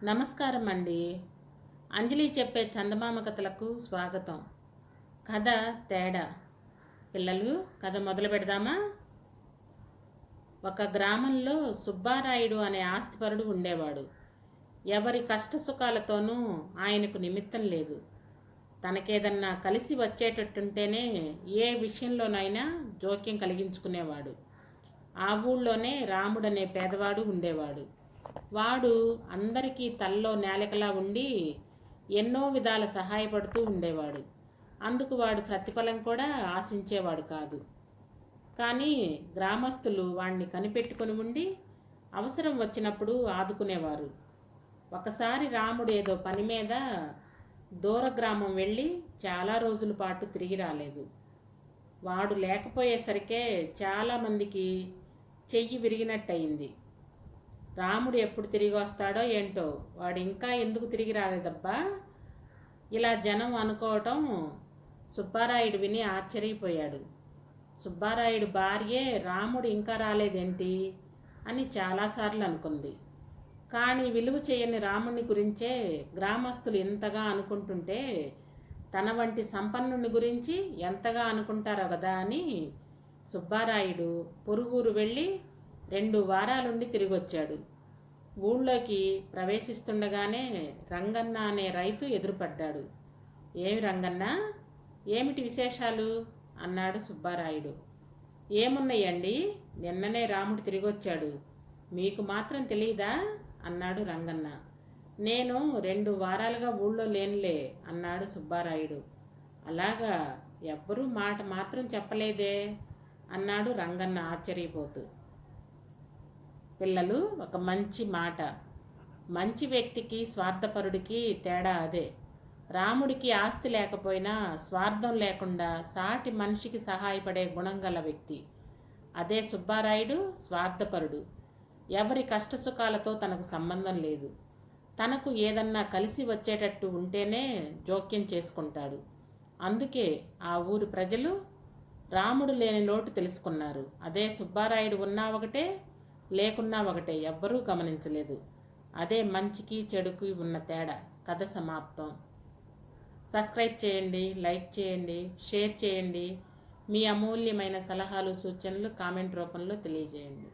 నమస్కారం అండి. అంజలి చెప్పే చందమామ కథలకు స్వాగతం. కథ తేడా. పిల్లలు, కథ మొదలు పెడదామా? ఒక గ్రామంలో సుబ్బారాయుడు అనే ఆస్తిపరుడు ఉండేవాడు. ఎవరి కష్ట సుఖాలతోనూ ఆయనకు నిమిత్తం లేదు. తనకేదన్నా కలిసి వచ్చేటట్టుంటేనే ఏ విషయంలోనైనా జోక్యం కలిగించుకునేవాడు. ఆ ఊళ్ళోనే రాముడనే పేదవాడు ఉండేవాడు. వాడు అందరికీ తల్లో నేలకలా ఉండి ఎన్నో విధాల సహాయపడుతూ ఉండేవాడు. అందుకు వాడు ప్రతిఫలం కూడా ఆశించేవాడు కాదు. కానీ గ్రామస్తులు వాణ్ణి కనిపెట్టుకుని ఉండి అవసరం వచ్చినప్పుడు ఆదుకునేవారు. ఒకసారి రాముడు ఏదో పని మీద దూర గ్రామం వెళ్ళి చాలా రోజుల పాటు తిరిగి రాలేదు. వాడు లేకపోయేసరికే చాలామందికి చెయ్యి విరిగినట్టయింది. రాముడు ఎప్పుడు తిరిగి వస్తాడో ఏంటో, వాడు ఇంకా ఎందుకు తిరిగి రాలేదబ్బా, ఇలా జనం అనుకోవటం సుబ్బారాయుడు విని ఆశ్చర్యపోయాడు. సుబ్బారాయుడు భార్యే రాముడు ఇంకా రాలేదేంటి అని చాలాసార్లు అనుకుంది. కానీ విలువ చేయని రాముని గురించే గ్రామస్తులు ఇంతగా అనుకుంటుంటే తన వంటి సంపన్నుని గురించి ఎంతగా అనుకుంటారో కదా అని సుబ్బారాయుడు పొరుగురు వెళ్ళి 2 వారాలుండి తిరిగొచ్చాడు. ఊళ్ళోకి ప్రవేశిస్తుండగానే రంగన్న అనే రైతు ఎదురుపడ్డాడు. ఏమి రంగన్న, ఏమిటి విశేషాలు అన్నాడు సుబ్బారాయుడు. ఏమున్నాయండి, నిన్ననే రాముడు తిరిగొచ్చాడు, మీకు మాత్రం తెలీదా అన్నాడు రంగన్న. నేను 2 వారాలుగా ఊళ్ళో లేనులే అన్నాడు సుబ్బారాయుడు. అలాగా, ఎవ్వరూ మాట మాత్రం చెప్పలేదే అన్నాడు రంగన్న ఆశ్చర్యపోతూ. పిల్లలు, ఒక మంచి మాట. మంచి వ్యక్తికి స్వార్థపరుడికి తేడా అదే. రాముడికి ఆస్తి లేకపోయినా స్వార్థం లేకుండా సాటి మనిషికి సహాయపడే గుణం గల వ్యక్తి. అదే సుబ్బారాయుడు స్వార్థపరుడు. ఎవరి కష్టసుఖాలతో తనకు సంబంధం లేదు. తనకు ఏదన్నా కలిసి వచ్చేటట్టు ఉంటేనే జోక్యం చేసుకుంటాడు. అందుకే ఆ ఊరు ప్రజలు రాముడు లేని లోటు తెలుసుకున్నారు. అదే సుబ్బారాయుడు ఉన్నా ఒకటే, లేకున్నా ఒకటే, ఎవ్వరూ గమనించలేదు. అదే మంచికి చెడుకి ఉన్న తేడా. కథ సమాప్తం. సబ్స్క్రైబ్ చేయండి, లైక్ చేయండి, షేర్ చేయండి. మీ అమూల్యమైన సలహాలు సూచనలు కామెంట్ రూపంలో తెలియజేయండి.